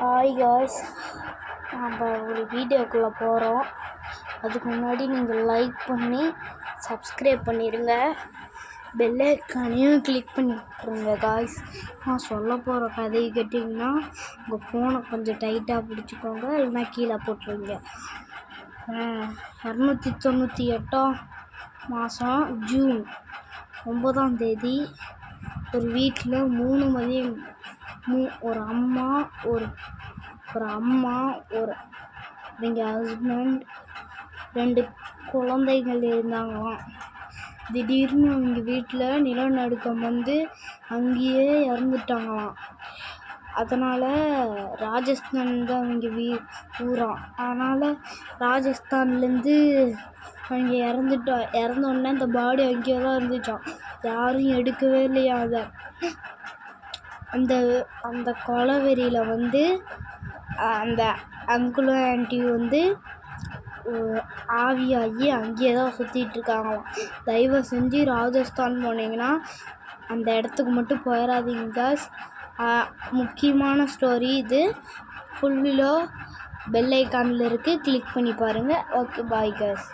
Hi guys, நம்ம ஒரு வீடியோக்குள்ளே போகிறோம். அதுக்கு முன்னாடி நீங்கள் லைக் பண்ணி சப்ஸ்கிரைப் பண்ணிடுங்க, பெல் ஐக்கானையும் கிளிக் பண்ணிட்டுருங்க காய்ஸ். நான் சொல்ல போகிற கதையை கேட்டிங்கன்னா உங்கள் ஃபோனை கொஞ்சம் டைட்டாக பிடிச்சிக்கோங்க, இல்லைன்னா கீழே போட்டுருங்க. 298ஆம் மாதம் ஜூன் 9ஆம் தேதி ஒரு வீட்டில் 3 மதியம் ஒரு அம்மா அவங்க ஹஸ்பண்ட் 2 குழந்தைகள் இருந்தாங்களாம். திடீர்னு அவங்க வீட்டில் நிலநடுக்கம் வந்து அங்கேயே இறந்துட்டாங்களாம். அதனால் ராஜஸ்தான் தான் அவங்க ஊராம். அதனால் ராஜஸ்தான்லேருந்து அவங்க இறந்தோடனே அந்த பாடி அங்கேயே தான் இருந்துச்சான். யாரும் எடுக்கவே இல்லையா. அந்த கொலவெறியில் வந்து அந்த அங்கிளும் ஆண்டியும் வந்து ஆவியாகி அங்கேயே தான் சுற்றிட்டுருக்காங்களாம். தயவு செஞ்சு ராஜஸ்தான் போனீங்கன்னா அந்த இடத்துக்கு மட்டும் போயிடாதீங்க காய்ஸ். முக்கியமான ஸ்டோரி இது. ஃபுல்லில் பெல் ஐக்கானில் இருக்குது, கிளிக் பண்ணி பாருங்கள். Okay, bye guys.